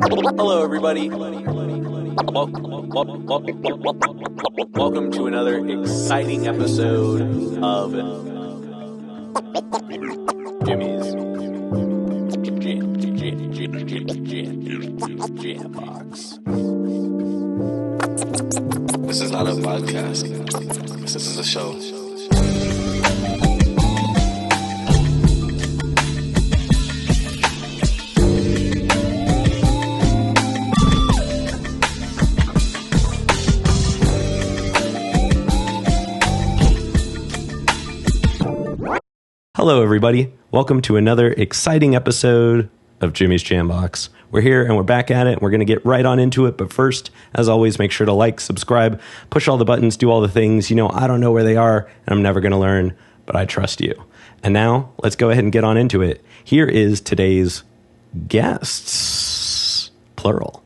Hello, everybody. Welcome to another exciting episode of Jimmy's Jam Box. This is not a podcast. This is a show. Hello, everybody. Welcome to another exciting episode of Jimmy's Jam Box. We're here and we're back at it. We're going to get right on into it. But first, as always, make sure to like, subscribe, push all the buttons, do all the things. You know, I don't know where they are and I'm never going to learn, but I trust you. And now let's go ahead and get on into it. Here is today's guests, plural.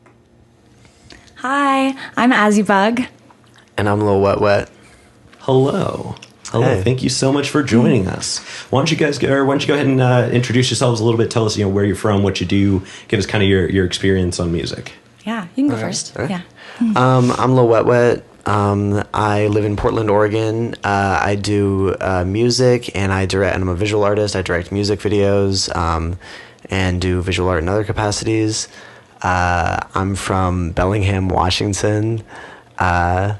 Hi, I'm Azie Bug. And I'm Lil Wet Wet. Hello. Hello. Hey. Thank you so much for joining us. Why don't you go ahead and introduce yourselves a little bit? Tell us, where you're from, what you do. Give us kind of your experience on music. Yeah, you can go first. Right. Yeah. I'm Lil Wet Wet. I live in Portland, Oregon. I do music, and I'm a visual artist. I direct music videos and do visual art in other capacities. I'm from Bellingham, Washington. Yeah.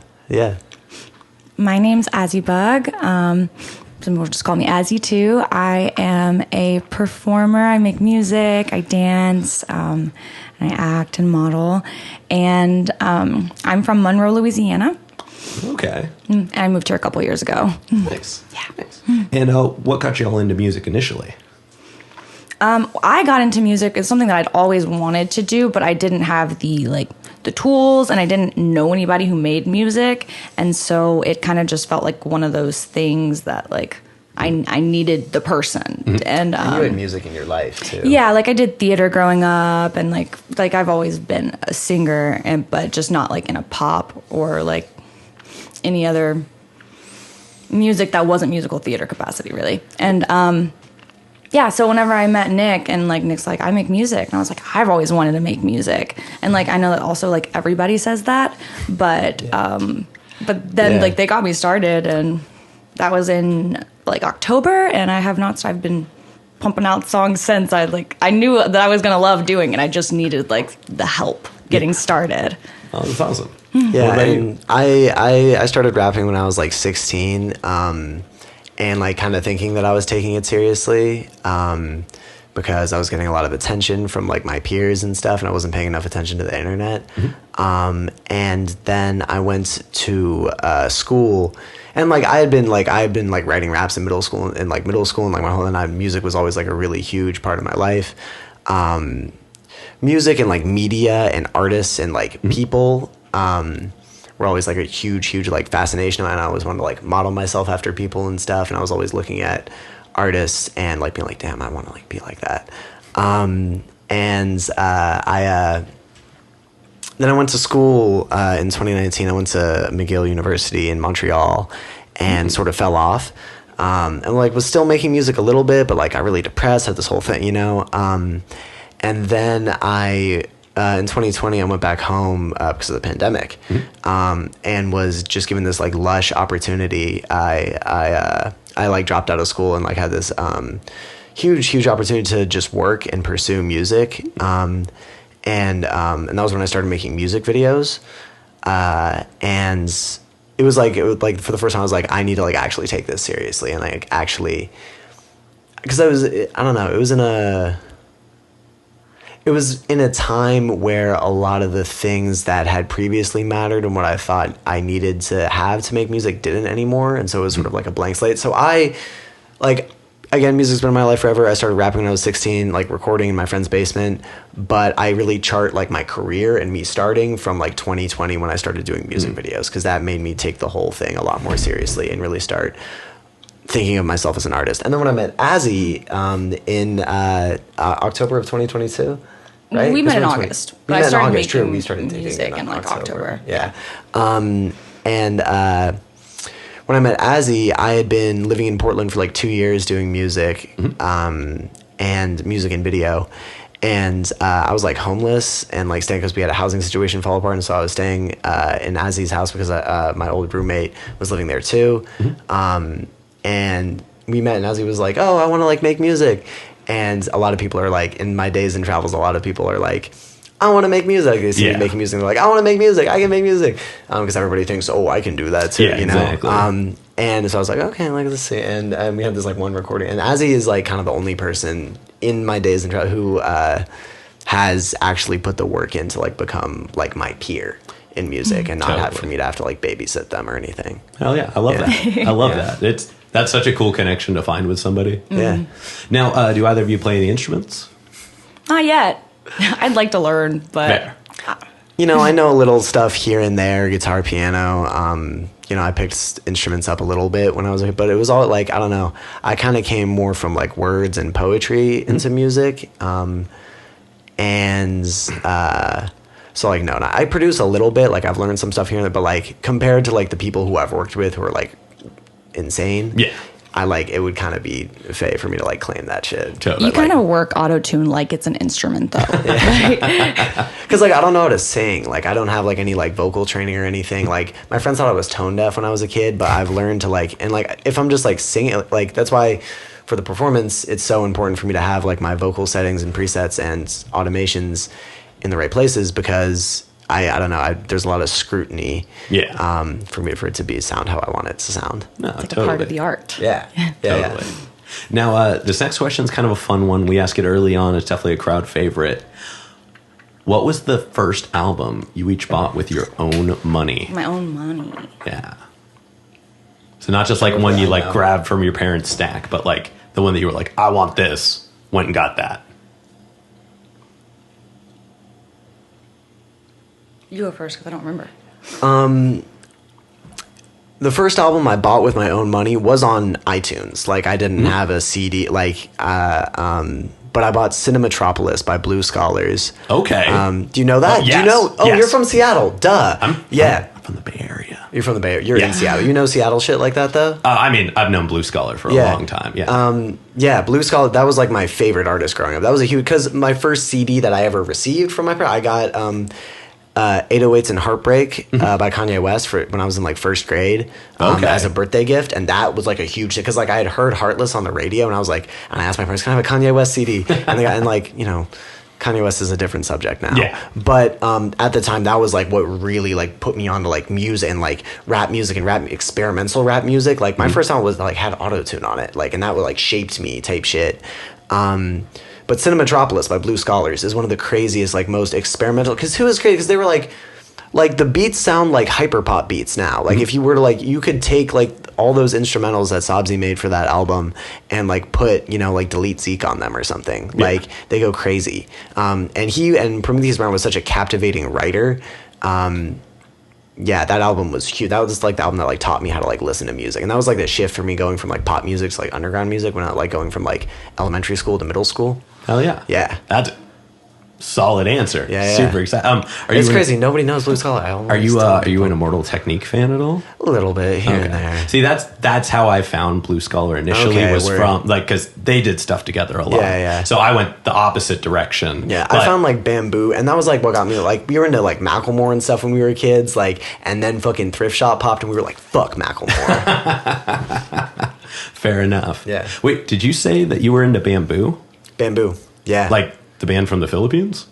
My name's Azie Bug. Some people just call me Azie too. I am a performer. I make music. I dance. And I act and model. And I'm from Monroe, Louisiana. Okay. And I moved here a couple years ago. Nice. Yeah. Nice. And what got you all into music initially? I got into music. It's something that I'd always wanted to do, but I didn't have the tools, and I didn't know anybody who made music, and so it kind of just felt like one of those things that I needed the person. Mm-hmm. And You had music in your life too. yeah, I did theater growing up, and like I've always been a singer, but just not in a pop or any other music that wasn't musical theater capacity, really. And yeah, so whenever I met Nick, and Nick's I make music, and I was I've always wanted to make music, and I know that also everybody says that, but then they got me started, and that was in October, and I've been pumping out songs since. I knew that I was gonna love doing it. I just needed the help getting started. Oh, that's awesome. Yeah, and I started rapping when I was 16. And kind of thinking that I was taking it seriously because I was getting a lot of attention from my peers and stuff, and I wasn't paying enough attention to the internet. Mm-hmm. And then I went to school, and I had been writing raps in middle school and my whole time music was always a really huge part of my life. Music and media and artists and mm-hmm. people. Were always a huge fascination, and I always wanted to model myself after people and stuff, and I was always looking at artists and being damn, I want to be like that. Then I went to school in 2019. I went to McGill University in Montreal and sort of fell off, and was still making music a little bit, but got really depressed, had this whole thing, and then in 2020, I went back home because of the pandemic, and was just given this lush opportunity. I dropped out of school and had this huge opportunity to just work and pursue music, and that was when I started making music videos, and it was for the first time I was I need to actually take this seriously, and actually, because it was in a time where a lot of the things that had previously mattered and what I thought I needed to have to make music didn't anymore. And so it was sort of a blank slate. So again, music's been in my life forever. I started rapping when I was 16, recording in my friend's basement. But I really chart my career and me starting from 2020 when I started doing music videos, because that made me take the whole thing a lot more seriously and really start thinking of myself as an artist. And then when I met Azie in October of 2022, right? We met in August. But I started making true. We started music in October. Yeah. And when I met Azie, I had been living in Portland for 2 years doing music, and music and video. and I was like homeless and like staying because we had a housing situation fall apart, and so I was staying in Azie's house because my old roommate was living there too. And we met, and Azie was like, "Oh, I want to like make music," and a lot of people are like, in my days in travels, a lot of people are like, I want to make music. They see me making music, and they're like, I want to make music. I can make music, because everybody thinks, oh, I can do that too. You know. Exactly. And so I was like, okay, like let's see. And we had this like one recording, and Azie is like kind of the only person in my days in travel who has actually put the work in to like become like my peer in music, and not have for me to have to like babysit them or anything. Hell yeah, I love that. I love that. That's such a cool connection to find with somebody. Yeah. Now, do either of you play any instruments? Not yet. I'd like to learn, but you know, I know a little stuff here and there, guitar, piano. You know, I picked instruments up a little bit when I was a kid, but it was all like, I don't know. I kind of came more from like words and poetry into music. So like, no, I produce a little bit. Like I've learned some stuff here and there, but like compared to like the people who I've worked with who are like insane. Yeah. I like, it would kind of be fey for me to like claim that shit. Totally. You kind of work auto-tune like it's an instrument though. Because like I don't know how to sing. Like I don't have like any like vocal training or anything. Like my friends thought I was tone deaf when I was a kid, but I've learned to like, and like if I'm just like singing, like that's why for the performance it's so important for me to have like my vocal settings and presets and automations in the right places, because I don't know. There's a lot of scrutiny. Yeah. For it to be sound how I want it to sound. No, it's like a part of the art. Yeah. Totally. Now, this next question is kind of a fun one. We ask it early on. It's definitely a crowd favorite. What was the first album you each bought with your own money? My own money. Yeah. So not just like one you like grabbed from your parents' stack, but like the one that you were like, I want this. Went and got that. You go first, because I don't remember. The first album I bought with my own money was on iTunes. Like I didn't have a CD. Like, but I bought Cinematropolis by Blue Scholars. Okay. Do you know that? Yes. Do you know? Oh, you're from Seattle. Duh. I'm from the Bay Area. You're from the Bay Area. You're in Seattle. You know Seattle shit like that though? I mean, I've known Blue Scholar for a long time. Yeah. Blue Scholar. That was like my favorite artist growing up. That was a huge, because my first CD that I ever received from my parents, I got 808s and Heartbreak by Kanye West for when I was in like first grade as a birthday gift, and that was like a huge, because like I had heard Heartless on the radio, and I was like, and I asked my parents, can I have a Kanye West CD? And they got, and like, you know, Kanye West is a different subject now. Yeah. But at the time, that was like what really like put me onto like music and like rap music and experimental rap music. Like my first album was like had auto-tune on it, like, and that would like shaped me type shit. But Cinematropolis by Blue Scholars is one of the craziest, like most experimental. Because who is crazy? Because they were like the beats sound like hyperpop beats now. Like if you were to like, you could take like all those instrumentals that Sabzi made for that album and like put, you know, like Delete Zeke on them or something. Yeah. Like they go crazy. And Prometheus Brown was such a captivating writer. Yeah, that album was huge. That was like the album that like taught me how to like listen to music, and that was like the shift for me going from like pop music to like underground music, when I like going from like elementary school to middle school. Hell yeah, yeah, that's a solid answer. Yeah. Super excited. It's crazy. Nobody knows Blue Scholar. Are you an Immortal Technique fan at all? A little bit here and there. See, that's how I found Blue Scholar initially. From like, because they did stuff together a lot. Yeah. So I went the opposite direction. Yeah, I found like Bamboo, and that was like what got me. Like we were into like Macklemore and stuff when we were kids. Like, and then fucking Thrift Shop popped, and we were like, fuck Macklemore. Fair enough. Yeah. Wait, did you say that you were into Bamboo? Bamboo. Yeah. Like the band from the Philippines?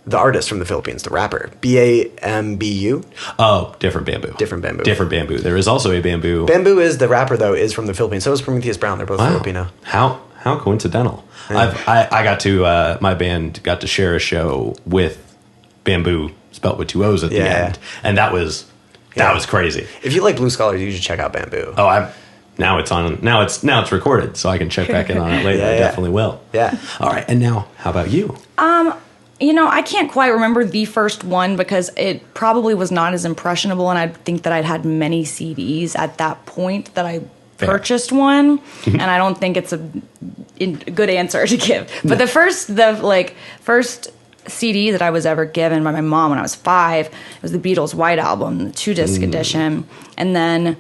The artist from the Philippines, the rapper. Bambu. Oh, different Bamboo. Different Bamboo. There is also a Bamboo. Bamboo is the rapper, though, is from the Philippines. So is Prometheus Brown. They're both Filipino. How coincidental. Yeah. I got to, my band got to share a show with Bamboo, spelt with 2 O's at the end. And that was crazy. If you like Blue Scholars, you should check out Bamboo. Oh, now it's recorded, so I can check back in on it later. I definitely will. Yeah. All right. And now, how about you? You know, I can't quite remember the first one because it probably was not as impressionable, and I think that I'd had many CDs at that point that I purchased one, and I don't think it's a good answer to give. But the first CD that I was ever given by my mom when I was 5, it was the Beatles' White Album, the 2-disc edition, and then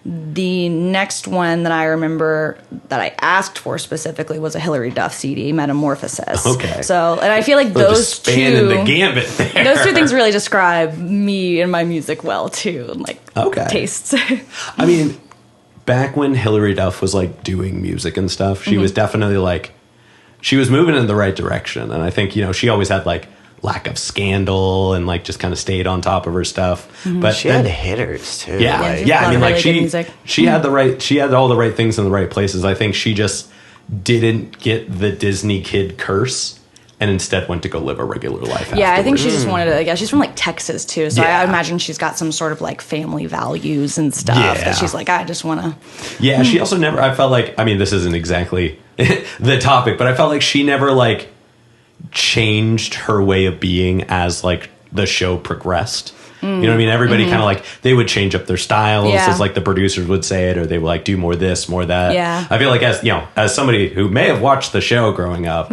the next one that I remember that I asked for specifically was a Hillary Duff CD, Metamorphosis. Okay. So, and I feel like Just those spanning two, the gambit there. those two things really describe me and my music well too, and like tastes. I mean, back when Hillary Duff was like doing music and stuff, she was definitely like, she was moving in the right direction. And I think, you know, she always had like lack of scandal and like just kind of stayed on top of her stuff. But She had hitters too. yeah, Like, I mean, like really good music. she had all the right things in the right places. I think she just didn't get the Disney kid curse and instead went to go live a regular life. Yeah, I think afterwards. she just wanted to. Yeah, she's from like Texas too, so Yeah. I imagine she's got some sort of like family values and stuff. Yeah. That she's like, I just want to. Yeah, she also never. I felt like. I mean, this isn't exactly the topic, but I felt like she never like changed her way of being as like the show progressed. You know what I mean? Everybody kind of like they would change up their styles Yeah. as like the producers would say it, or they would like do more this, more that. Yeah. I feel like as you know, as somebody who may have watched the show growing up,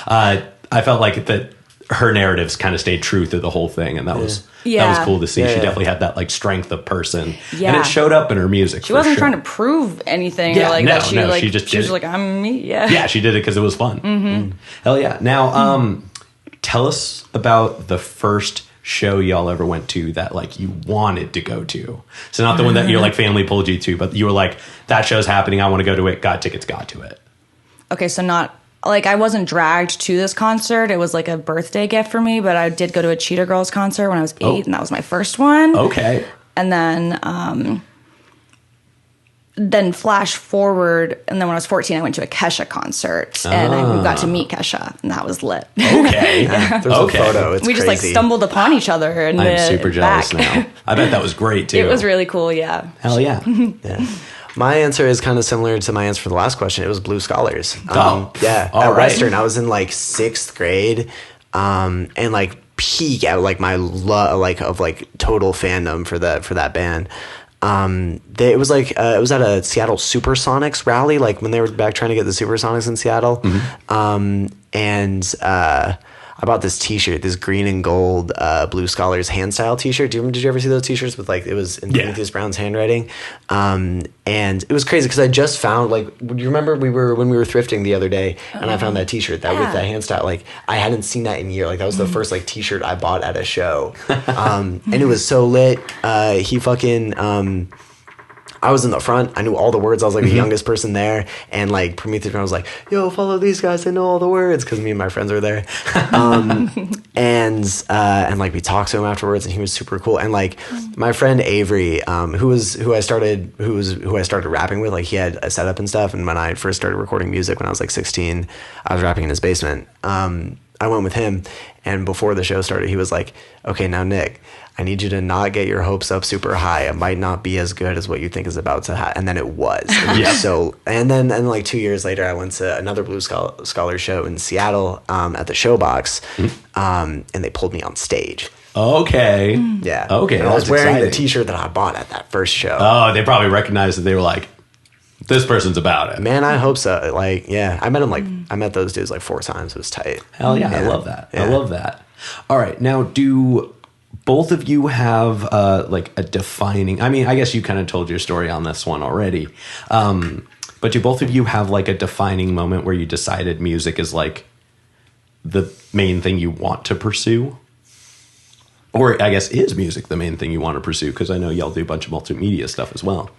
I felt like that her narratives kind of stayed true through the whole thing, and that was cool to see. Yeah, She yeah. definitely had that like strength of person, and Yeah. it showed up in her music. She wasn't trying to prove anything. Yeah, or like no, that. She no, like she just she was did like, I'm me. Yeah. Yeah, she did it because it was fun. Hell yeah! Now, tell us about the first show y'all ever went to that like you wanted to go to. So not the one that your like family pulled you to, but you were like, that show's happening. I want to go to it. Got tickets. Got to it. Okay, so not like I wasn't dragged to this concert. It was like a birthday gift for me, but I did go to a Cheetah Girls concert when I was 8, and that was my first one. Okay. And then flash forward, and then when I was 14, I went to a Kesha concert, and I got to meet Kesha, and that was lit. Okay. There's Okay. a photo. It's We just like crazy. stumbled upon each other, and I'm super jealous now. I bet that was great too. It was really cool. Yeah. Hell yeah. Yeah. My answer is kind of similar to my answer for the last question. It was Blue Scholars. Yeah, all at right. Western, I was in like 6th grade, and like peak at like my like of like total fandom for that band. It was like it was at a Seattle Supersonics rally, like when they were back trying to get the Supersonics in Seattle. And I bought this T-shirt, this green and gold Blue Scholars hand style T-shirt. Did you ever see those T-shirts with like it was in Prometheus Brown's handwriting? And it was crazy because I just found like, do you remember when we were thrifting the other day and I found that T-shirt with that hand style? Like I hadn't seen that in a year. Like that was the first like T-shirt I bought at a show, and it was so lit. He fucking. I was in the front. I knew all the words. I was like the youngest person there. And like Prometheus Brown was like, yo, follow these guys. They know all the words. Because me and my friends were there. And like we talked to him afterwards and he was super cool. And like my friend Avery, who I started rapping with, like he had a setup and stuff. And when I first started recording music when I was like 16, I was rapping in his basement. I went with him. And before the show started, he was like, okay, now Nick, I need you to not get your hopes up super high. It might not be as good as what you think is about to happen. And then it was. So, and then like 2 years later, I went to another Blue Scholar show in Seattle at the Showbox, and they pulled me on stage. Okay. Yeah. Okay. And I was That's wearing the exciting. T-shirt that I bought at that first show. Oh, they probably recognized that. They were like, this person's about it. Man, I hope so. Like, yeah, I met those dudes like 4 times. It was tight. Hell yeah. I love that. Yeah. I love that. All right. Now, do both of you have like a defining, I mean, I guess you kind of told your story on this one already. But do both of you have like a defining moment where you decided music is like the main thing you want to pursue? Or I guess is music the main thing you want to pursue? Because I know y'all do a bunch of multimedia stuff as well.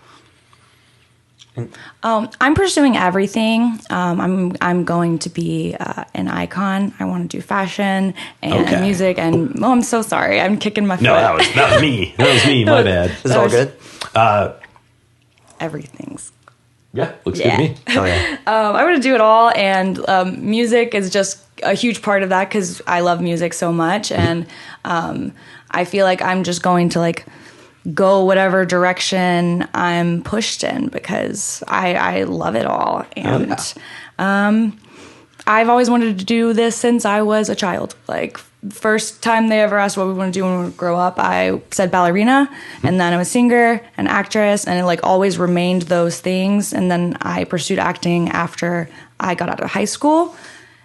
I'm pursuing everything. I'm going to be an icon. I want to do fashion and music. And I'm so sorry. I'm kicking my foot. No, that was me. That was me. My bad. Is it all good? Everything's. Yeah, looks good to me. Oh yeah. I want to do it all, and music is just a huge part of that because I love music so much, and I feel like I'm just going to like go whatever direction I'm pushed in because I love it all, and I've always wanted to do this since I was a child. Like first time they ever asked what we want to do when we grow up, I said ballerina, and then I'm a singer, an actress, and it like always remained those things. And then I pursued acting after I got out of high school,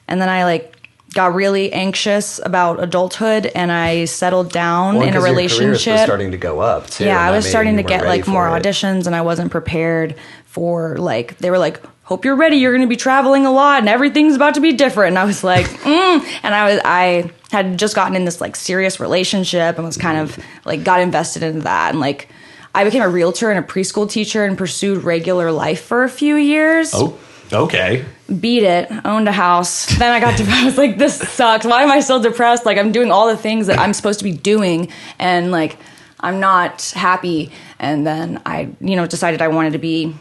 and then I like got really anxious about adulthood, and I settled down in a relationship. Was starting to go up too. Yeah, I was starting to get like more auditions, and I wasn't prepared for like, they were like, hope you're ready, you're going to be traveling a lot and everything's about to be different. And I was like, and I had just gotten in this like serious relationship and was kind of like got invested into that. And like, I became a realtor and a preschool teacher and pursued regular life for a few years. Oh, okay. Beat it, owned a house. Then I got depressed. I was like, this sucks. Why am I still depressed? Like, I'm doing all the things that I'm supposed to be doing, and like, I'm not happy. And then I, decided I wanted to be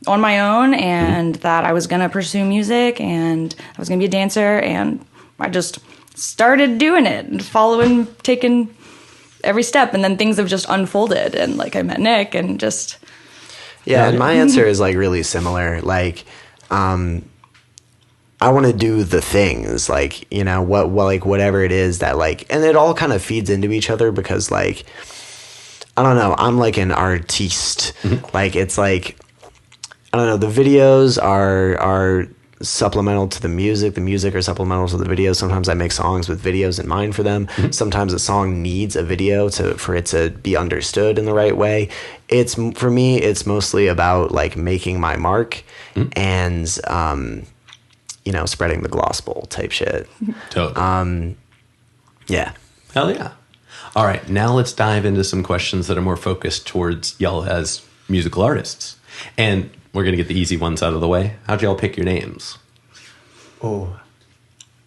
on my own, and that I was going to pursue music, and I was going to be a dancer, and I just started doing it and taking every step, and then things have just unfolded, and like, I met Nick, and just... Yeah, and my answer is like really similar. Like, I want to do the things, like, like whatever it is that like, and it all kind of feeds into each other, because like, I don't know, I'm like an artiste. Like, it's like, I don't know, the videos are supplemental to the music are supplemental to the videos. Sometimes I make songs with videos in mind for them. Sometimes a song needs a video for it to be understood in the right way. For me, it's mostly about like making my mark and spreading the gospel type shit. Totally. Yeah. Hell yeah. All right, now let's dive into some questions that are more focused towards y'all as musical artists. And we're going to get the easy ones out of the way. How'd y'all pick your names? Oh.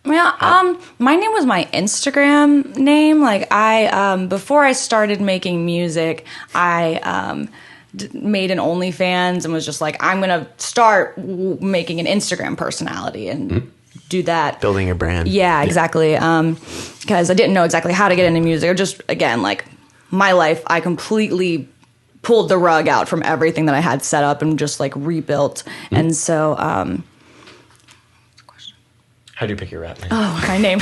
Yeah, my name was my Instagram name. Like, before I started making music, I made an OnlyFans and was just like, I'm going to start making an Instagram personality and do that. Building a brand. Yeah, exactly. Because I didn't know exactly how to get into music. Or just, again, like, my life, I completely pulled the rug out from everything that I had set up and just like rebuilt. And so, how do you pick your rap name? Oh, my name.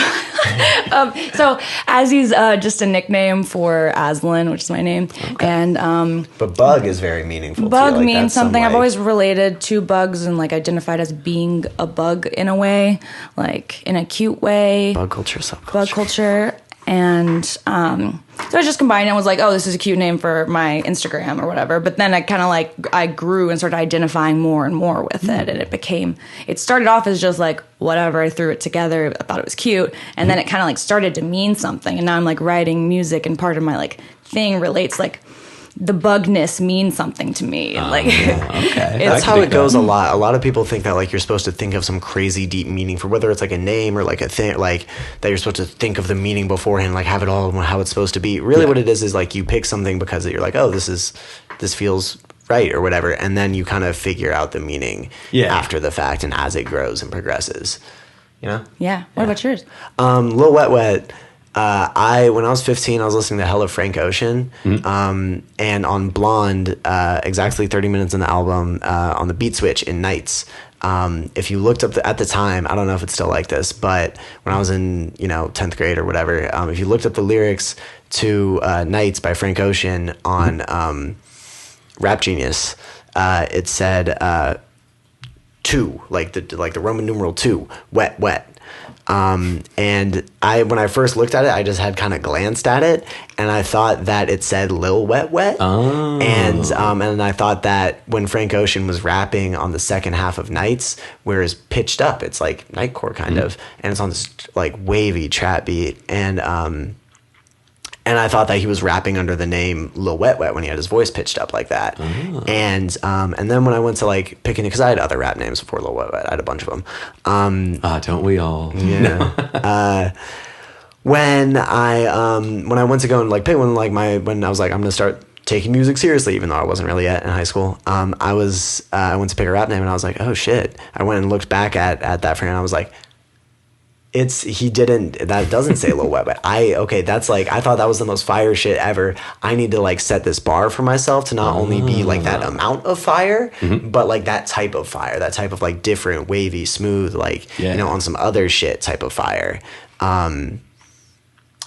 So Azie's just a nickname for Aslan, which is my name. Okay. And but Bug is very meaningful. Bug means something. I've always related to bugs and like identified as being a bug in a way, like in a cute way. Bug culture, subculture. Bug culture. And so I just combined it and was like, oh, this is a cute name for my Instagram or whatever. But then I kind of like, I grew and started identifying more and more with it. And it started off as just like, whatever, I threw it together. I thought it was cute. And then it kind of like started to mean something. And now I'm like writing music, and part of my like thing relates like, the bugness means something to me. Okay. That's how it goes a lot. A lot of people think that like you're supposed to think of some crazy deep meaning for whether it's like a name or like a thing, like that you're supposed to think of the meaning beforehand, like have it all how it's supposed to be. Really what it is like you pick something because you're like, oh, this feels right or whatever. And then you kind of figure out the meaning after the fact and as it grows and progresses, Yeah. What about yours? Lil Wet Wet. When I was 15, I was listening to hella Frank Ocean, and on Blonde, exactly 30 minutes in the album, on the beat switch in Nights. If you looked up at the time, I don't know if it's still like this, but when I was in 10th grade or whatever, if you looked up the lyrics to Nights by Frank Ocean on Rap Genius, it said 2, like the Roman numeral 2, wet wet. And when I first looked at it, I just had kind of glanced at it, and I thought that it said Lil Wet Wet. Oh. And I thought that when Frank Ocean was rapping on the second half of Nights, where it's pitched up, it's like nightcore kind of, and it's on this like wavy trap beat, and I thought that he was rapping under the name Lil Wet Wet when he had his voice pitched up like that. Oh. And then when I went to like picking it, because I had other rap names before Lil Wet Wet, I had a bunch of them. Don't we all? Yeah. When I went to go and like pick one, like when I was like, I'm gonna start taking music seriously, even though I wasn't really yet in high school. I went to pick a rap name, and I was like, oh shit. I went and looked back at that friend, and I was like, that doesn't say Lil Wet Wet. That's like, I thought that was the most fire shit ever. I need to like set this bar for myself to not only be like that amount of fire, but like that type of fire, that type of like different, wavy, smooth, like, on some other shit type of fire. And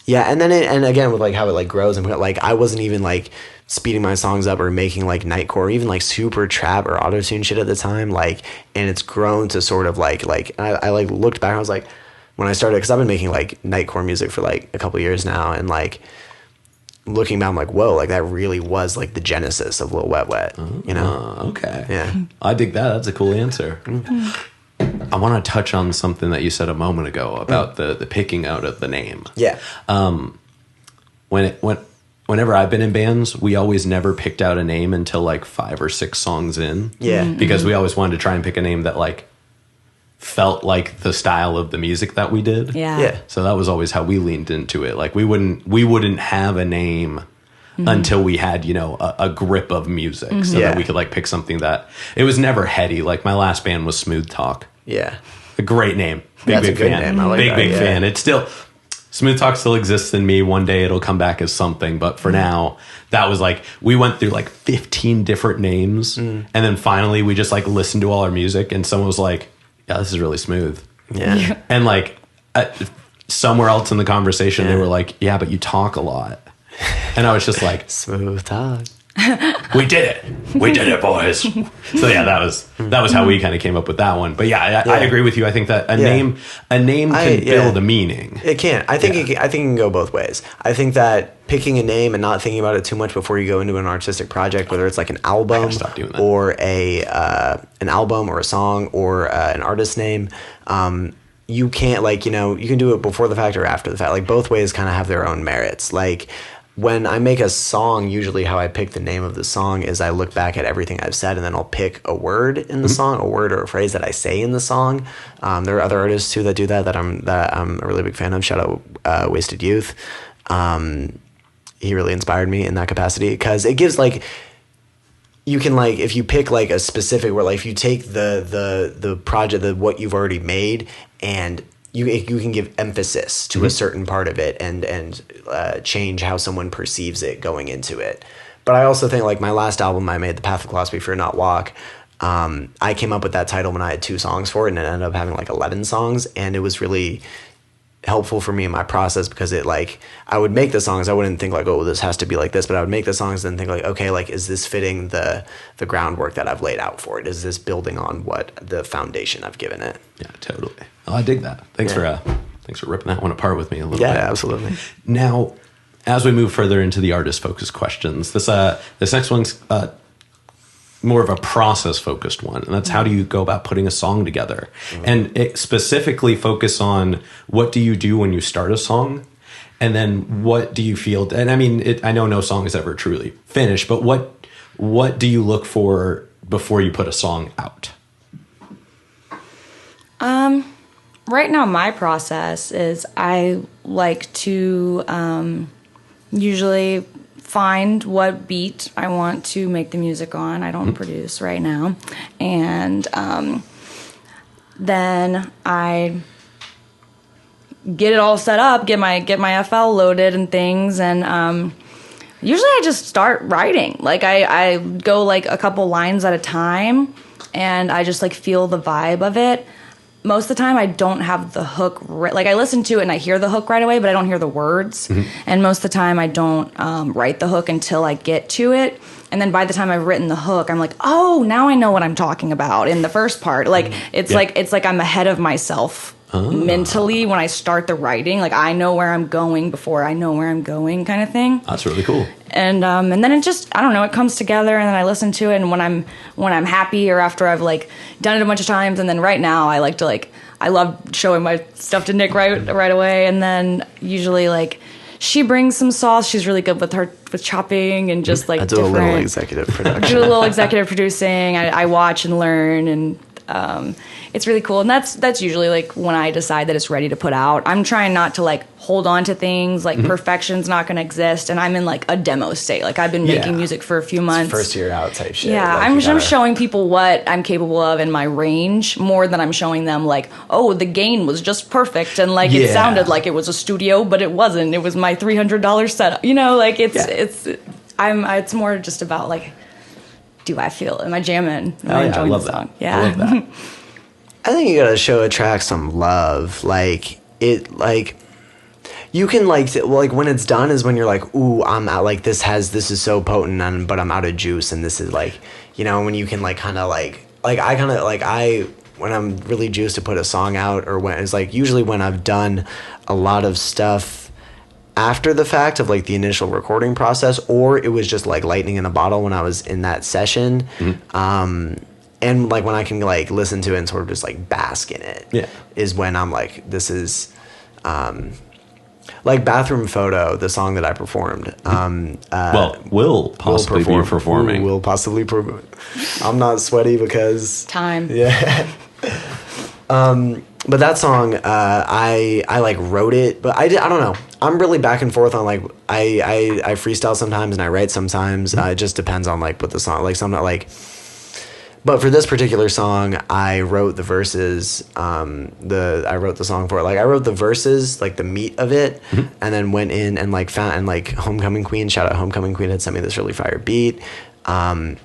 then and again with like how it like grows, and like I wasn't even like speeding my songs up or making like nightcore or even like super trap or auto-tune shit at the time, like, and it's grown to sort of like I like looked back and I was like, when I started, because I've been making like nightcore music for like a couple years now, and like looking back, I'm like, whoa, like that really was like the genesis of Lil Wet Wet, you know? Okay. Yeah. I dig that. That's a cool answer. I want to touch on something that you said a moment ago about the picking out of the name. Yeah. Whenever I've been in bands, we always never picked out a name until like 5 or 6 songs in. Yeah. Because we always wanted to try and pick a name that like felt like the style of the music that we did. Yeah. Yeah. So that was always how we leaned into it. Like we wouldn't have a name until we had, you know, a grip of music so that we could like pick something that it was never heady. Like my last band was Smooth Talk. Yeah. A great name. That's a Big good fan. name. I like big that, yeah. fan. It's still Smooth Talk still exists in me. One day it'll come back as something, but for now, that was like we went through like 15 different names, and then finally we just like listened to all our music, and someone was like, "Yeah, this is really smooth." Yeah. And like somewhere else in the conversation, they were like, "Yeah, but you talk a lot," and I was just like, Smooth talk. "We did it, boys." So yeah, that was how we kind of came up with that one. But yeah, I agree with you. I think that a name can build a meaning. It can. I think it can go both ways. I think that picking a name and not thinking about it too much before you go into an artistic project, whether it's like an album stop doing that. or an album or a song or an artist name, you can't, like, you know, you can do it before the fact or after the fact. Like both ways kind of have their own merits. Like when I make a song, usually how I pick the name of the song is I look back at everything I've said, and then I'll pick a word in the song, a word or a phrase that I say in the song. There are other artists too that do that I'm a really big fan of. Shout out Wasted Youth. He really inspired me in that capacity, because it gives like, you can like, if you pick like a specific word, like if you take the project, what you've already made, and you can give emphasis to a certain part of it and change how someone perceives it going into it. But I also think like my last album I made, The Path of Philosophy, Fear Not Walk, I came up with that title when I had 2 songs for it, and it ended up having like 11 songs, and it was really helpful for me in my process, because it like, I would make the songs, I wouldn't think like, oh, this has to be like this, but I would make the songs and think like, okay, like, is this fitting the groundwork that I've laid out for it? Is this building on what the foundation I've given it? Yeah, totally. Oh, I dig that. Thanks for ripping that one apart with me a little bit. Yeah, absolutely. Now, as we move further into the artist-focused questions, this next one's more of a process-focused one, and that's how do you go about putting a song together? And it specifically focus on what do you do when you start a song, and then what do you feel? And I mean, I know no song is ever truly finished, but what do you look for before you put a song out? Right now, my process is I like to usually find what beat I want to make the music on. I don't produce right now. And then I get it all set up, get my FL loaded and things, and usually I just start writing. Like I go like a couple lines at a time, and I just like feel the vibe of it. Most of the time, I don't have the hook. Like I listen to it and I hear the hook right away, but I don't hear the words. And most of the time, I don't write the hook until I get to it. And then by the time I've written the hook, I'm like, oh, now I know what I'm talking about in the first part. Like it's like I'm ahead of myself mentally when I start the writing. Like I know where I'm going before I know where I'm going, kind of thing. That's really cool. And then it just, I don't know, it comes together, and then I listen to it, and when I'm happy, or after I've like done it a bunch of times, and then right now I like to like, I love showing my stuff to Nick right away, and then usually like she brings some sauce. She's really good with chopping and just like I do a little executive production. Do a little executive producing. I watch and learn, and it's really cool. And that's usually like when I decide that it's ready to put out. I'm trying not to like hold on to things, like perfection's not going to exist, and I'm in like a demo state. Like I've been making music for a few months. First year out type shit. Yeah, like I'm showing people what I'm capable of in my range more than I'm showing them like, oh, the gain was just perfect, and like it sounded like it was a studio, but it wasn't. It was my $300 setup. You know, like it's more just about like, do I feel, am I jamming? Am I enjoying the song? Yeah. I love that. I think you gotta show a track some love. Like it, like you can like when it's done is when you're like, ooh, I'm out. Like this is so potent, but I'm out of juice, and this is like, you know, when you can like kind of like I kind of like I when I'm really juiced to put a song out, or when it's like usually when I've done a lot of stuff after the fact of like the initial recording process, or it was just like lightning in a bottle when I was in that session. And like when I can like listen to it and sort of just like bask in it, is when I'm like, this is like Bathroom Photo, the song that I performed. Will possibly be performing. Will possibly perform. I'm not sweaty because Time. Yeah. But that song, I like wrote it, but I don't know. I'm really back and forth on like I freestyle sometimes and I write sometimes. It just depends on like what the song, like some not like. But for this particular song, I wrote the verses. I wrote the song for it. Like I wrote the verses, like the meat of it, and then went in and like found, and like Homecoming Queen, shout out Homecoming Queen, had sent me this really fire beat. And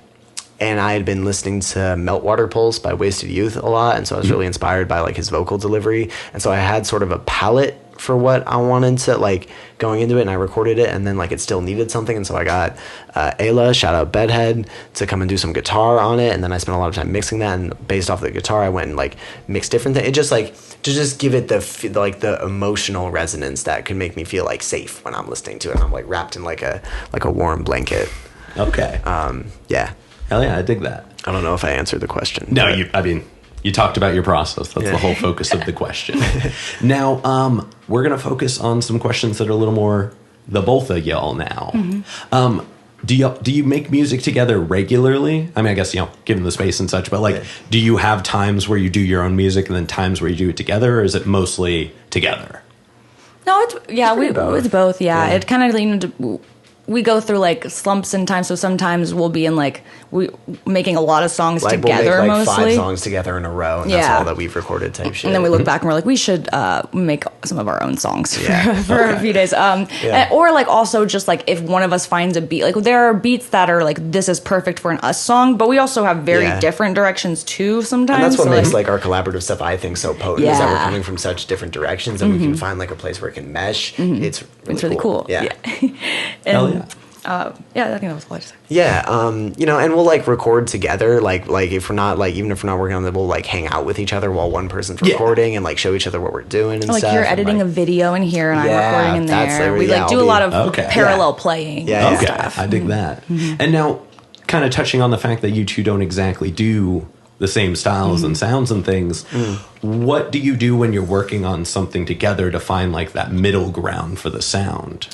I had been listening to Meltwater Pulse by Wasted Youth a lot, and so I was really inspired by like his vocal delivery. And so I had sort of a palette for what I wanted to like going into it, and I recorded it, and then like it still needed something, and so I got Ayla, shout out Bedhead, to come and do some guitar on it, and then I spent a lot of time mixing that, and based off the guitar I went and like mixed different things. It just like to just give it the emotional resonance that could make me feel like safe when I'm listening to it, and I'm like wrapped in like a warm blanket. Okay. Yeah. Hell yeah, I dig that. I don't know if I answered the question. No, you talked about your process. That's the whole focus of the question. Now, we're going to focus on some questions that are a little more the both of y'all now. Do you make music together regularly? I mean, I guess, given the space and such, but like, do you have times where you do your own music and then times where you do it together, or is it mostly together? No, it's both. Yeah. It kind of leaned into, we go through like slumps in time, so sometimes we'll be in like making a lot of songs like together. We'll make like mostly 5 songs together in a row, and that's all that we've recorded type shit. And then we look back and we're like, we should make some of our own songs for a few days. Or like also just like if one of us finds a beat, like there are beats that are like, this is perfect for an us song, but we also have very different directions too sometimes. And that's what makes like our collaborative stuff, I think, so potent, is that we're coming from such different directions, and we can find like a place where it can mesh. It's really cool. Yeah. And, I think that was all I just said. Yeah, and we'll like record together. Like if we're not like, even if we're not working on it, we'll like hang out with each other while one person's recording and like show each other what we're doing and like stuff. Like you're editing a video in here and I'm recording in there. We like do a lot of parallel playing. Stuff. I dig that. And now, kind of touching on the fact that you two don't exactly do the same styles and sounds and things. What do you do when you're working on something together to find like that middle ground for the sound?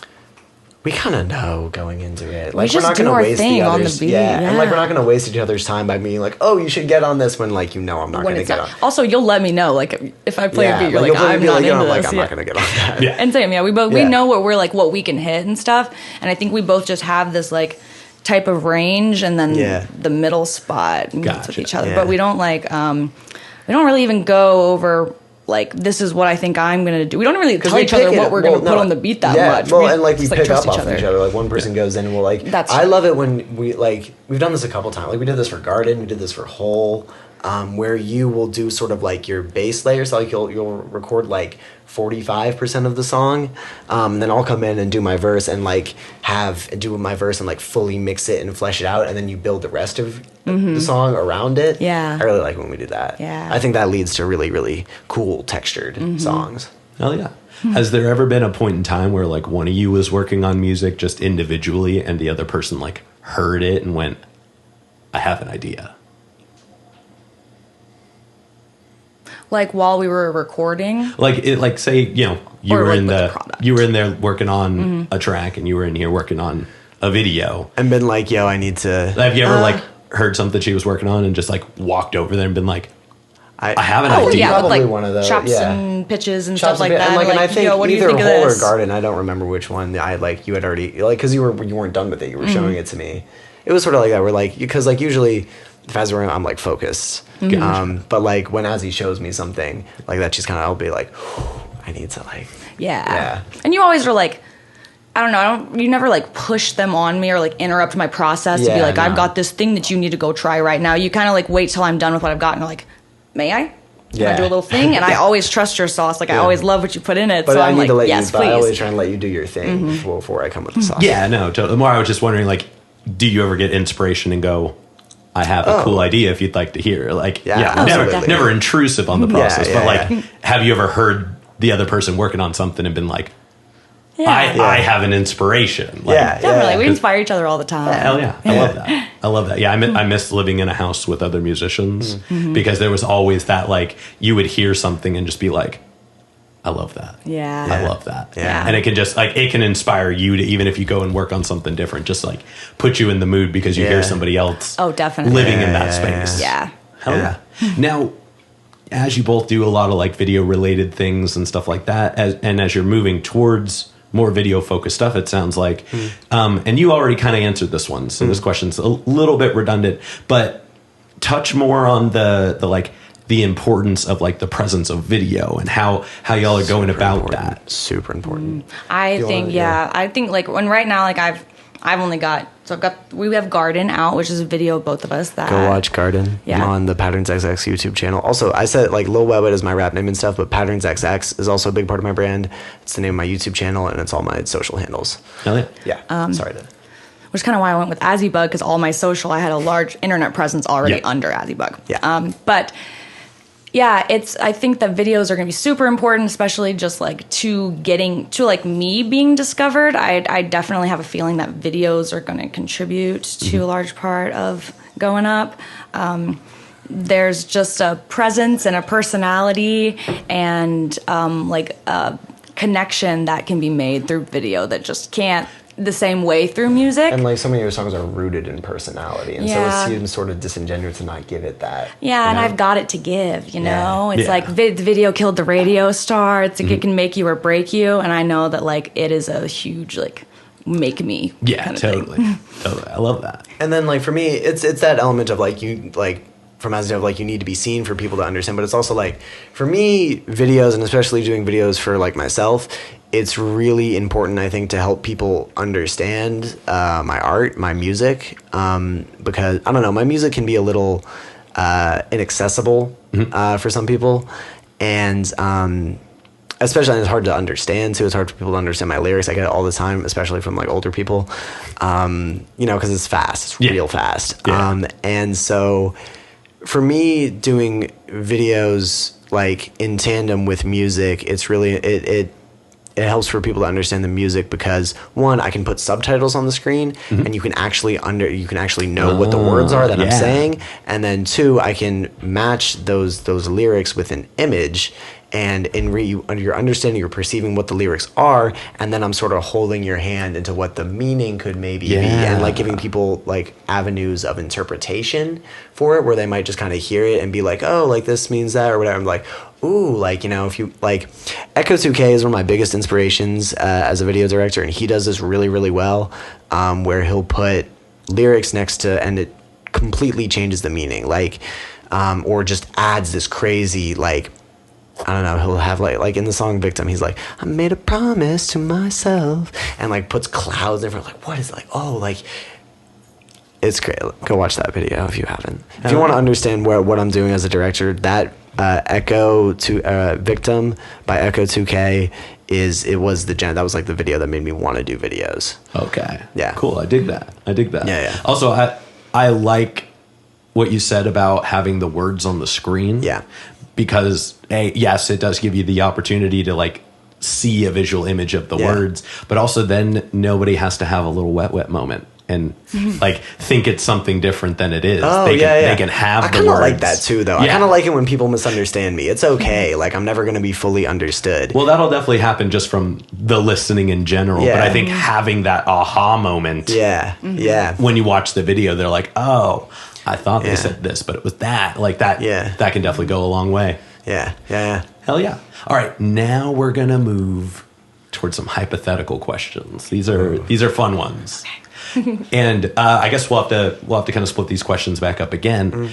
We kind of know going into it. Like we're not going to waste the others. And like we're not going to waste each other's time by being like, oh, you should get on this, when like I'm not going to get on. Also, you'll let me know like if I play a beat, you're like I'm not into this. I'm not going to get on that. And same, we know what we can hit and stuff, and I think we both just have this like type of range, and then the middle spot meets with each other. But we don't like we don't really even go over like, this is what I think I'm going to do. We don't really tell each other what we're going to put on the beat that much. Well, and like we pick up off each other. Like one person goes in and we'll like, I love it when we like, we've done this a couple times. Like we did this for Garden, we did this for Hole, where you will do sort of like your bass layer. So like you'll record like 45% of the song, and then I'll come in and do my verse and like do my verse and like fully mix it and flesh it out, and then you build the rest of the song around it. I really like when we do that. I think that leads to really, really cool textured songs. Hell yeah. Has there ever been a point in time where like one of you was working on music just individually and the other person like heard it and went, I have an idea? Like while we were recording, like say you were in there working on a track, and you were in here working on a video, and been like, yo, I need to. Have you ever like heard something she was working on and just like walked over there and been like, I have an idea? Yeah, probably with, like, one of those chops and pitches and stuff like that. And I think what do you either think of Hole or this? Garden, I don't remember which one. You had already because you weren't done with it. You were showing it to me. It was sort of like that. Where like because like usually. If I was around, I'm like focused. But like when Azie shows me something like that, I'll be like, I need to like. Yeah. And you always are like, I don't know. You never like push them on me or like interrupt my process to be like, I've got this thing that you need to go try right now. You kind of like wait till I'm done with what I've got and you're like, may I? Can I do a little thing? And I always trust your sauce. Like I always love what you put in it. But so I I'm need like, to let yes, you. please. I always try and let you do your thing before I come with the sauce. Yeah, no. The more I was just wondering, like, do you ever get inspiration and go, I have a cool idea if you'd like to hear. Like, absolutely. never intrusive on the process, Yeah, but yeah, like, have you ever heard the other person working on something and been like, Yeah. I have an inspiration. Like, Definitely. We inspire each other all the time. hell yeah. I love that. I love that. Yeah, I miss living in a house with other musicians because there was always that, like, you would hear something and just be like, I love that. Yeah. I love that. Yeah. And it can just, like, it can inspire you to, even if you go and work on something different, just like put you in the mood because you hear somebody else Oh, definitely. living in that space. Yeah. Hell yeah. Now, as you both do a lot of like video related things and stuff like that, as you're moving towards more video focused stuff, it sounds like, and you already kind of answered this one, so this question's a little bit redundant, but touch more on the like the importance of like the presence of video and how y'all are going about that. Super important. I think like when right now, like I've only got, we have Garden out, which is a video of both of us that Go watch Garden on the Patterns XX YouTube channel. Also, I said like Lil Wet Wet is my rap name and stuff, but Patterns XX is also a big part of my brand. It's the name of my YouTube channel and it's all my social handles. Hell yeah. Yeah. Sorry to. which is kind of why I went with Azie Bug, because all my social, I had a large internet presence already under Azie Bug. Yeah. But yeah, I think that videos are going to be super important, especially just like to like me being discovered. I definitely have a feeling that videos are going to contribute to a large part of going up. There's just a presence and a personality and like a connection that can be made through video that just can't the same way through music. And like some of your songs are rooted in personality, and so it seems sort of disingenuous to not give it that. Yeah, and I've got it to give, you know? It's like the video killed the radio star. It can make you or break you, and I know that like it is a huge like make me kind of totally. thing. Totally. I love that. And then like for me, it's that element of like you like from as of like you need to be seen for people to understand, but it's also like for me videos, and especially doing videos for like myself, it's really important, I think, to help people understand my art, my music, because I don't know, my music can be a little inaccessible for some people, and especially it's hard to understand too. It's hard for people to understand my lyrics. I get it all the time, especially from like older people, you know, because it's fast, it's real fast, and so for me, doing videos like in tandem with music, it's really it helps for people to understand the music because one, I can put subtitles on the screen and you can actually know what the words are that I'm saying, and then two, I can match those lyrics with an image, and you're understanding, you're perceiving what the lyrics are, and then I'm sort of holding your hand into what the meaning could maybe be, and like giving people like avenues of interpretation for it, where they might just kind of hear it and be like, oh, like this means that or whatever. I'm like, ooh, like, you know, if you like, Echo 2K is one of my biggest inspirations as a video director, and he does this really, really well, where he'll put lyrics next to, and it completely changes the meaning, like, or just adds this crazy, like, I don't know, he'll have like in the song Victim, he's like, I made a promise to myself, and like puts clouds in front, like, what is, like, oh, like, it's great. Go watch that video if you haven't. If you want to understand what I'm doing as a director, that Echo to Victim by Echo 2K that was like the video that made me want to do videos. Okay. Yeah. Cool. I dig that. Yeah. Also, I like what you said about having the words on the screen. Yeah. Because yes, it does give you the opportunity to like see a visual image of the words, but also then nobody has to have a little wet wet moment and like think it's something different than it is. Oh, they can have I the kind of words. like that too, though. I kind of like it when people misunderstand me. It's okay. Like, I'm never going to be fully understood. Well, that'll definitely happen just from the listening in general. Yeah. But I think having that aha moment. Yeah. Yeah. When you watch the video, they're like, oh, I thought they said this, but it was that. Like that. Yeah. That can definitely go a long way. Yeah. Yeah. Hell yeah. All right. Now we're going to move towards some hypothetical questions. These are fun ones. And I guess we'll have to kind of split these questions back up again.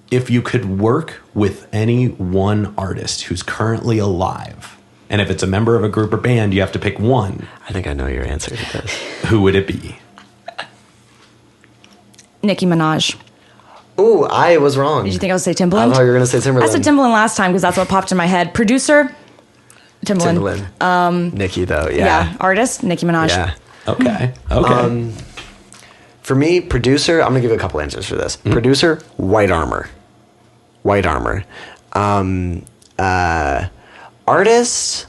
If you could work with any one artist who's currently alive, and if it's a member of a group or band, you have to pick one. I think I know your answer to this. Who would it be? Nicki Minaj. Ooh, I was wrong. Did you think I would say Timbaland? I thought you were going to say Timbaland. I said Timbaland last time because that's what popped in my head. Producer, Timbaland. Nicki, though, yeah. Artist, Nicki Minaj. Yeah. Okay. For me, producer, I'm gonna give you a couple answers for this. Producer, White Armor. Artist,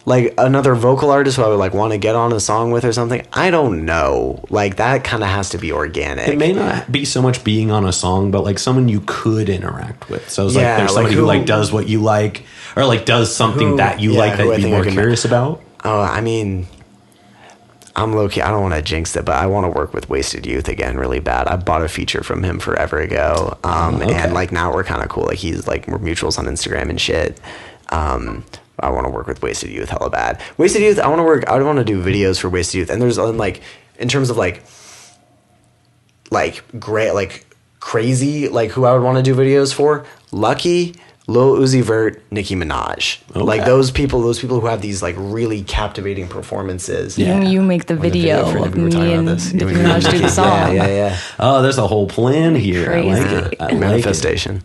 like another vocal artist who I would like want to get on a song with or something. I don't know. Like that kind of has to be organic. It may not be so much being on a song, but like someone you could interact with. So it's Yeah, like there's somebody like who who- like does what you like, or like does something that you like that who I you'd be think I more can- curious about. Oh, I mean, I'm low key. I don't want to jinx it, but I want to work with Wasted Youth again really bad. I bought a feature from him forever ago, Okay. and like now we're kind of cool. Like he's like we're mutuals on Instagram and shit. I want to work with Wasted Youth hella bad. Wasted Youth, I want to do videos for Wasted Youth, and there's like in terms of like great like crazy like who I would want to do videos for. Lucky, Lil Uzi Vert, Nicki Minaj. Okay. Like those people who have these like really captivating performances. You make the video for of we were me talking and about this. Nicki You Minaj do the song. Yeah. Oh, there's a whole plan here. Crazy. I like it. I like it. Manifestation.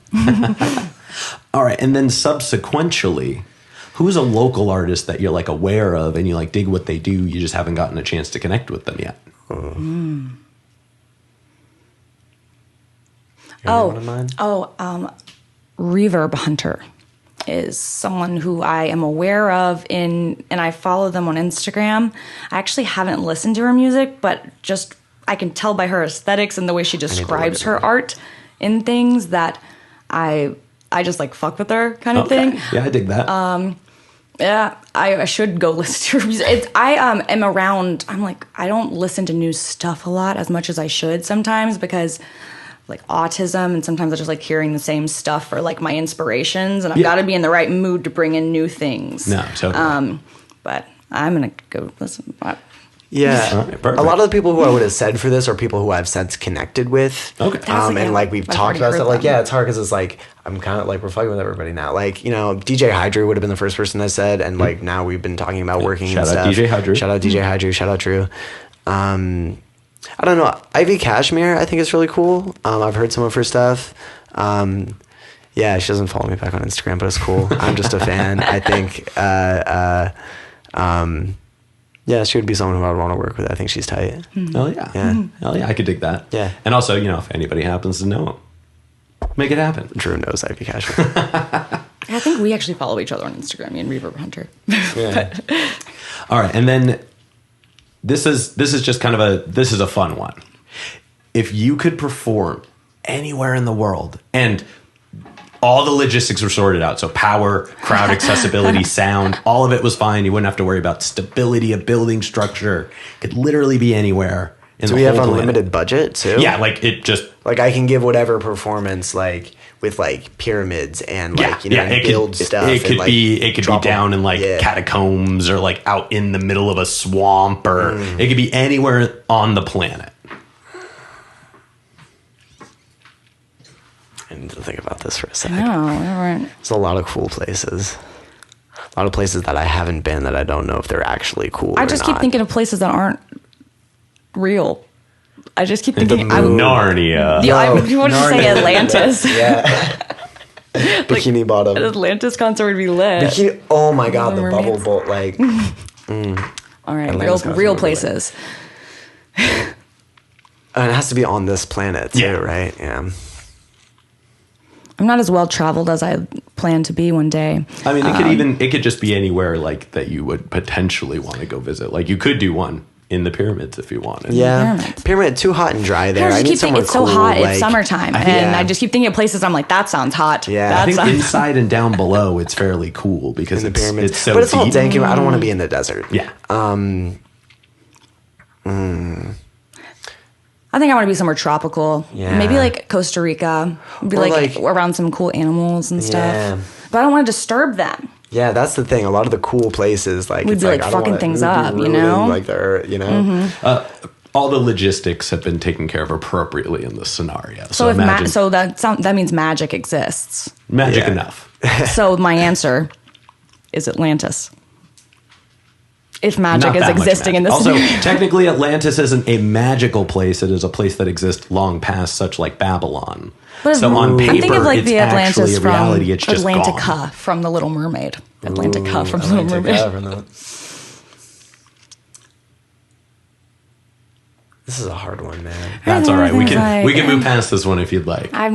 All right, and then subsequently, who's a local artist that you're like aware of and you like dig what they do? You just haven't gotten a chance to connect with them yet. Reverb Hunter is someone who I am aware of and I follow them on Instagram. I actually haven't listened to her music, but just I can tell by her aesthetics and the way she describes her art in things that I just like fuck with her kind of thing. Yeah, I dig that. Yeah, I should go listen to her music. I am around. I'm like I don't listen to new stuff a lot as much as I should sometimes because like autism, and sometimes I just like hearing the same stuff for like my inspirations, and I've got to be in the right mood to bring in new things. No, totally. But I'm gonna go listen. Yeah, All right, perfect. a lot of the people who I would have said for this are people who I've since connected with. Okay. That's like, and like we've I've talked already about heard stuff. Like, them. yeah, it's hard because it's like I'm kind of like we're fucking with everybody now. Like, you know, DJ Hydra would have been the first person I said, and like now we've been talking about working. Shout and out stuff. DJ Hydra. Shout out DJ Hydra. Shout out Drew. I don't know. Ivy Cashmere, I think is really cool. I've heard some of her stuff. Yeah, she doesn't follow me back on Instagram, but it's cool. I'm just a fan. I think. Yeah, she would be someone who I would want to work with. I think she's tight. Hell yeah. Hell yeah, I could dig that. Yeah. And also, you know, if anybody happens to know him, make it happen. Drew knows Ivy Cashmere. I think we actually follow each other on Instagram. Me and Reverb Hunter. Yeah. All right, and then this is just kind of this is a fun one. If you could perform anywhere in the world and all the logistics were sorted out, so power, crowd accessibility, sound, all of it was fine. You wouldn't have to worry about stability of building structure. Could literally be anywhere in Do the we have whole unlimited planet. budget too? Yeah, like it just Like I can give whatever performance, like with like pyramids and like you know and build stuff. It could and, like, be drop down in like yeah. catacombs or like out in the middle of a swamp, or it could be anywhere on the planet. I need to think about this for a sec. No, we weren't. There's a lot of cool places. A lot of places that I haven't been that I don't know if they're actually cool. I or just keep not. thinking of places that aren't real. I just keep thinking. Narnia. I wanted to say Atlantis. Yeah. Bikini Bottom. An Atlantis concert would be lit. Bikini. Oh my god, the Little bubble Mermaids. boat. Like All right, Atlantis concert real would be lit. places. and it has to be on this planet too, Yeah. right? Yeah. I'm not as well traveled as I plan to be one day. I mean, it could just be anywhere like that you would potentially want to go visit. Like you could do one in the pyramids if you wanted. Yeah. Pyramids. Pyramid too hot and dry there. I I just need keep thinking somewhere it's so cool, hot. like- It's summertime, and yeah. I just keep thinking of places. I'm like, that sounds hot. Yeah. that I think sounds- inside and down below, it's fairly cool because in the pyramids. it's so but it's all deep. dank. I don't want to be in the desert. Yeah. I think I want to be somewhere tropical. Yeah. Maybe like Costa Rica. Be Or like, like- around some cool animals and stuff. Yeah. But I don't want to disturb them. Yeah, that's the thing. A lot of the cool places, like We'd it's be, like, I don't fucking wanna- things we'd be up, you ruining, know? like the you know. All the logistics have been taken care of appropriately in this scenario. So if imagine that means magic exists. magic Yeah. enough. So my answer is Atlantis. If magic Not is that much existing in this magic. Also, scenario. technically, Atlantis isn't a magical place. It is a place that exists long past, such like Babylon. But so on paper, I'm thinking of like it's the actually Atlantis a reality. from It's just Atlantica gone. from The Little Mermaid. Atlantica from Little Mermaid. This This is a hard one, man. That's all right. We can Like, move past this one if you'd like. I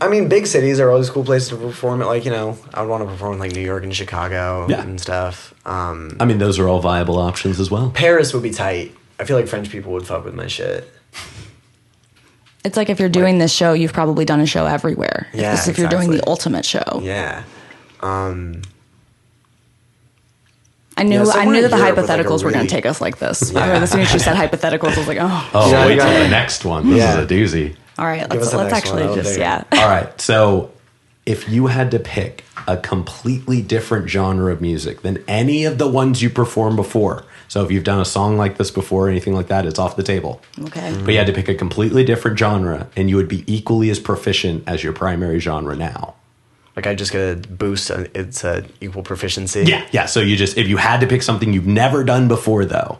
mean, big cities are always cool places to perform it. Like, you know, I would want to perform in, like, New York and Chicago and stuff. I mean, those are all viable options as well. Paris would be tight. I feel like French people would fuck with my shit. It's like if you're doing this show, you've probably done a show everywhere. Yeah, If you're doing the exactly. ultimate show. Yeah. I knew somewhere that the in Europe with, like, a hypotheticals were going really- to take us like this. As soon as she said hypotheticals, I was like, oh. Oh, Yeah, wait you till got the it. next one. This Yeah. is a doozy. All right, us let's the next actually one. just, Yeah. All right. So if you had to pick a completely different genre of music than any of the ones you performed before, so if you've done a song like this before or anything like that, it's off the table. Okay. But you had to pick a completely different genre and you would be equally as proficient as your primary genre now. Like, I just get a boost. It's equal proficiency. Yeah. So if you had to pick something you've never done before though,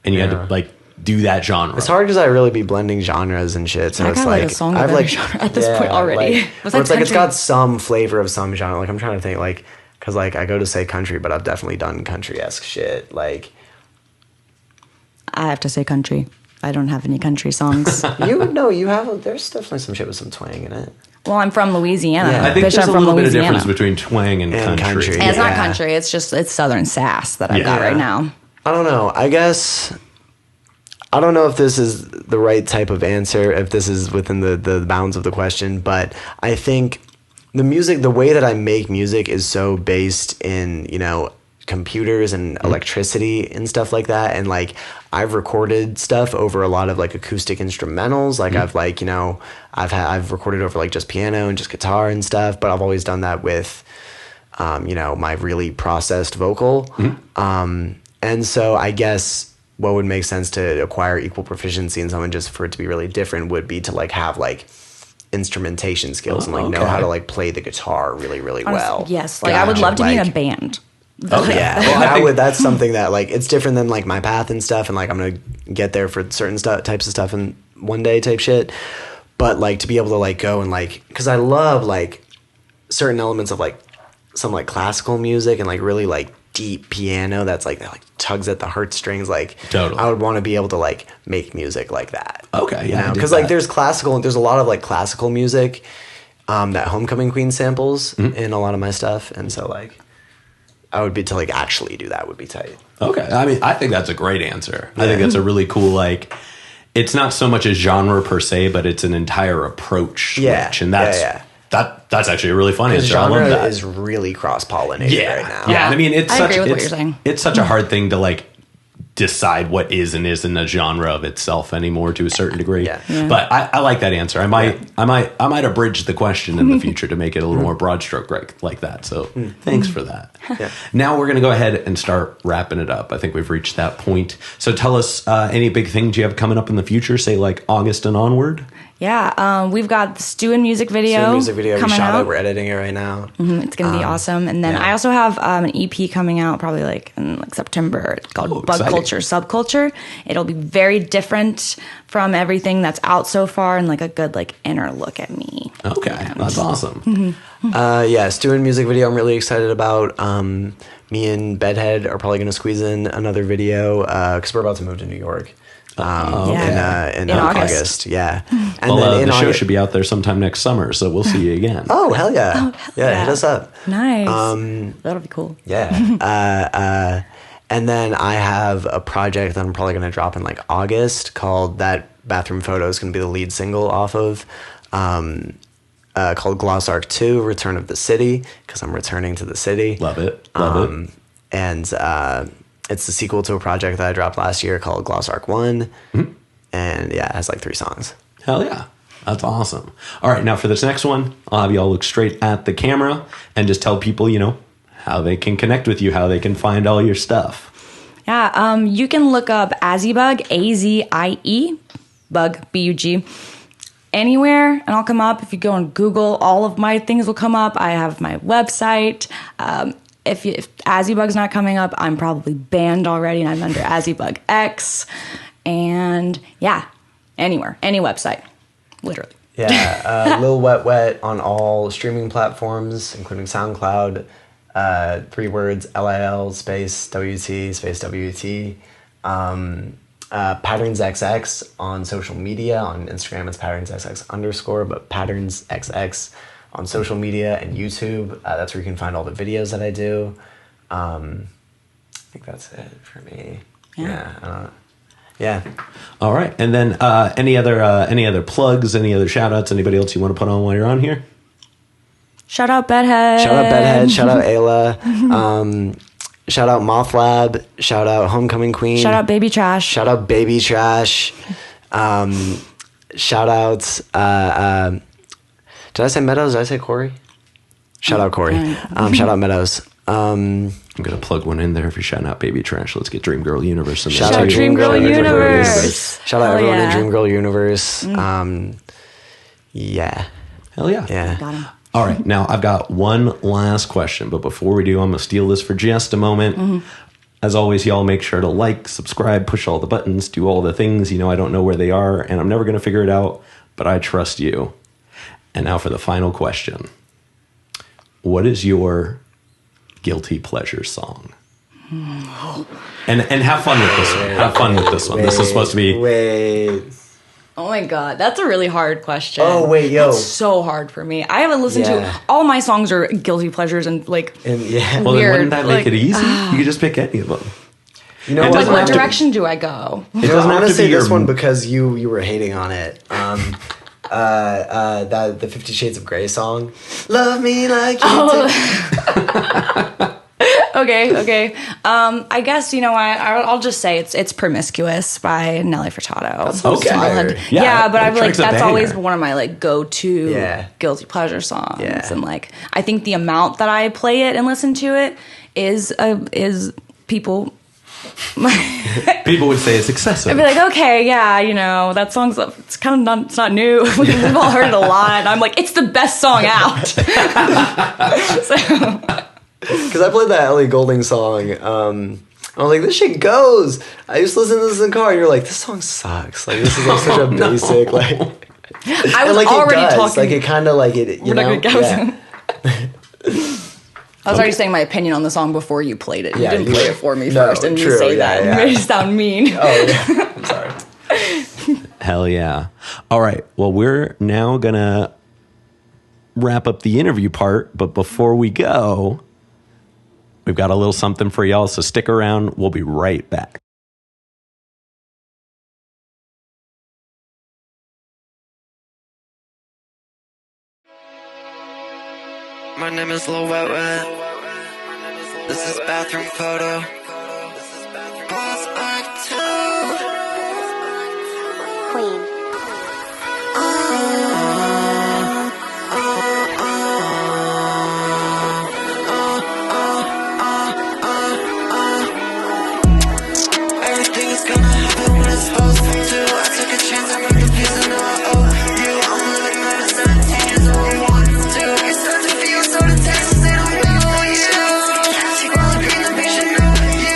and you had to like do that genre. It's hard because I really be blending genres and shit. So I it's got, like, like, a song of I've every like genre at this point already. Like, Besides where it's like it's country. got some flavor of some genre. Like, I'm trying to think, like, because like I go to say country, but I've definitely done country-esque shit. Like, I have to say country. I don't have any country songs. you have. There's definitely some shit with some twang in it. Well, I'm from Louisiana. Yeah. I think Bitch, there's I'm a from little bit of Louisiana. difference between twang and And country. country. And it's not Yeah. country. It's Southern sass that I've got Yeah. right now. I don't know. I guess I don't know if this is the right type of answer, if this is within the bounds of the question, but I think the way that I make music is so based in, you know, computers and electricity and stuff like that. And like, I've recorded stuff over a lot of like acoustic instrumentals. Like I've like, you know, I've recorded over like just piano and just guitar and stuff, but I've always done that with, you know, my really processed vocal. And so I guess what would make sense to acquire equal proficiency in someone just for it to be really different would be to like have like instrumentation skills and like know how to like play the guitar really, really well. Honestly, yes. Like, I would love to be in a band. Oh, Yeah, well, that's something that like it's different than like my path and stuff, and like I'm gonna get there for certain types of stuff in one day type shit. But like to be able to like go and like, because I love like certain elements of like some like classical music and like really like deep piano that like tugs at the heartstrings. Like Totally. I would want to be able to like make music like that. Okay, yeah, I dig because like that. there's a lot of like classical music that Homecoming Queen samples in a lot of my stuff, and so like. I would be to like actually do that would be tight. Okay. I mean, I think that's a great answer. I think that's a really cool, like, it's not so much a genre per se, but it's an entire approach switch. Yeah. And that's actually a really fun Because answer. I love genre that. is really cross pollinated right now. Yeah. I mean, it's I such, agree with what it's, you're saying. it's such a hard thing to like decide what is and isn't a genre of itself anymore to a certain degree. Yeah. But I like that answer. I might abridge the question in the future to make it a little more broad stroke like that. So thanks for that. Yeah. Now we're going to go ahead and start wrapping it up. I think we've reached that point. So tell us any big things you have coming up in the future, say like August and onward. Yeah, we've got the Stu and music video. Music video we coming shot out. it. We're editing it right now. It's gonna be awesome. And then I also have an EP coming out probably like in like September. It's called Bug exciting. Culture Subculture. It'll be very different from everything that's out so far, and like a good like inner look at me. Okay, that's awesome. Yeah, Stu and music video I'm really excited about. Me and Bedhead are probably going to squeeze in another video because we're about to move to New York. In August. Yeah. And Well, then in the show August, should be out there sometime next summer, so we'll see you again. Oh, hell yeah. Yeah, hit us up. Nice. That'll be cool. Yeah. And then I have a project that I'm probably going to drop in like August called That Bathroom Photo is going to be the lead single off of called Gloss Arc 2, Return of the City, because I'm returning to the city. Love it. Love it. And it's the sequel to a project that I dropped last year called Gloss Arc 1. And yeah, it has like 3 songs. Hell yeah. That's awesome. All right, now for this next one, I'll have you all look straight at the camera and just tell people, you know, how they can connect with you, how they can find all your stuff. Yeah, you can look up Azie Bug, Azie, Bug, B-U-G, anywhere, and I'll come up. If you go on Google, all of my things will come up. I have my website. If Azie Bug's not coming up, I'm probably banned already, and I'm under Azie Bug X. And yeah, anywhere, any website, literally. Yeah, Lil Wet Wet on all streaming platforms, including SoundCloud. 3 words, LIL space WT space WT. PatternsXX on social media. On Instagram, it's patternsxx_, but patternsxx on social media and YouTube. That's where you can find all the videos that I do. I think that's it for me. Yeah. All right. And then any other plugs, any other shout outs, anybody else you want to put on while you're on here? Shout out Bedhead. Shout out Ayla. Shout out Moth Lab. Shout out Homecoming Queen. Shout out Baby Trash. Shout out Baby Trash. Shout out. Did I say Meadows? Did I say Corey? Shout out Corey. Shout out Meadows. I'm going to plug one in there if you're shouting out Baby Trash. Let's get Dream Girl Universe in there. Shout out Dream Girl Universe. Shout out Hell everyone yeah. in Dream Girl Universe. Yeah. Hell yeah. Yeah. Got him. All right. Now, I've got one last question, but before we do, I'm going to steal this for just a moment. As always, y'all make sure to like, subscribe, push all the buttons, do all the things. You know, I don't know where they are, and I'm never going to figure it out, but I trust you. And now for the final question. What is your guilty pleasure song? And have fun with this one. Have fun with this one. This is supposed to be... Wait. Oh my god, that's a really hard question. Oh, wait, yo. That's so hard for me. I haven't listened to all my songs are guilty pleasures and like And yeah. Well, then weird. wouldn't that make Like, it easy? You could just pick any of them. You know It what? doesn't what have to- direction do I go? It doesn't I'm have gonna to say be your... this one because you were hating on it. That the 50 Shades of Grey song. Love me like you do. Okay. I guess you know what? I'll just say it's "Promiscuous" by Nelly Furtado. Okay. fire. Yeah, but that I've like track's a that's always banger. one of my like go-to Yeah. guilty pleasure songs. Yeah. And like I think the amount that I play it and listen to it is people. People would say it's excessive. I'd be like, okay, yeah, you know, that song's it's kind of not, it's not new. We've all heard it a lot. And I'm like, it's the best song out. Because I played that Ellie Goulding song. I was like, this shit goes. I used to listen to this in the car, and you're like, this song sucks. Like, this is like such a basic, like... I was like, already it does. talking. Like, it kind of, like, it, you We're know? not gonna go Yeah. I was already saying my opinion on the song before you played it. You Yeah, didn't you- play it for me no, first, and you true, say yeah, that. yeah. It made it sound mean. Oh, yeah. I'm sorry. Hell yeah. All right. Well, we're now going to wrap up the interview part. But before we go, we've got a little something for y'all. So stick around. We'll be right back. My name is Lil Wet Wet. This is bathroom photo. Boss Act 2. Queen. Everything is gonna happen when it's supposed to. I took a chance, I ripped the piece, and now I owe you. I'm living like a 17 years old. 1, 2. It's time to feel so the Texas, they don't know you. Take all the green, the bitch, I know you.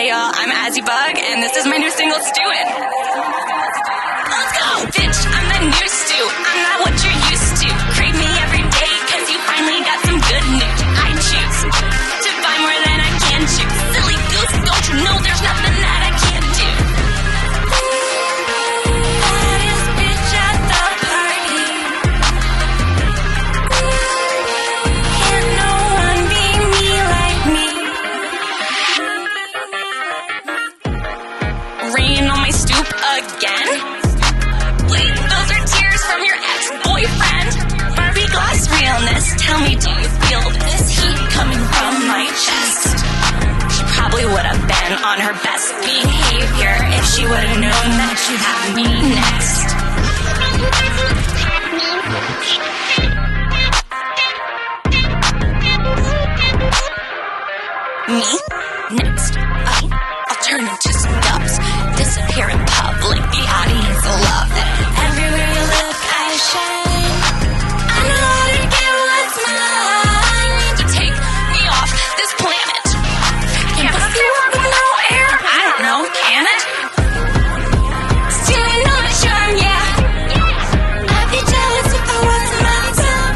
Hey y'all, I'm Azie Bug, and this is my new single, Stewin'. Let's go! Bitch, I'm the new stew. I'm not what you're used to. Crave me every day, cause you finally got some good news. I choose to buy more than I can chew. Silly goose, don't you know there's nothing that I can't do? Baddest bitch at the party. Can't no one be me like me. Rain on my stoop again? Wait, those are tears from your ex-boyfriend. Barbie glass realness, tell me, do you feel this heat coming from my chest? She probably would have been on her best behavior if she would have known that you'd have me next. Me? Next. I'll turn into some dubs. Disappear in public, the audience will love it. Everywhere you look, I shine. I know how to get what's mine. Need to take me off this planet. Can't pussy work with no air? I don't know, can it? Stealing on my charm, yeah. I'd be jealous if I wasn't myself.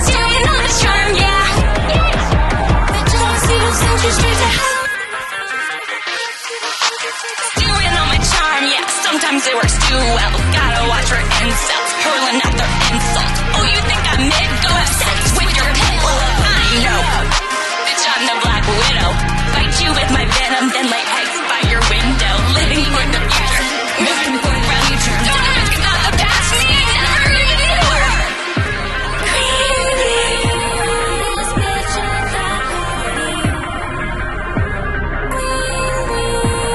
Stealing on my charm, yeah. The jealousy will send you straight to hell. Stealing on my charm, yeah. Sometimes it works too well. Gotta watch for incels hurling out their insults. Oh, you think I'm mid? Go have sex with your pit bull. I know. Bitch, I'm the Black Widow. Bite you with my venom, then lay eggs by your window. Living for the future, moving for the future. Don't ask about the past, me ain't never even knew her. Queen, bitch at the party.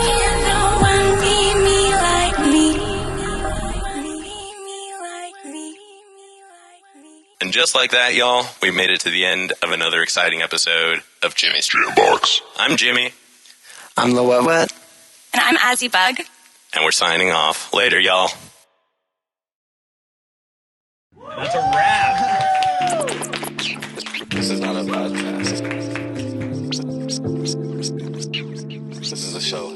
Can't no one be me like me. And just like that, y'all, we made it to the end of another exciting episode of Jimmy's Jambox. I'm Jimmy, I'm Lil Wet Wet. And I'm Azie Bug. and we're signing off. Later, y'all. That's a wrap. This is not a podcast. This is a show.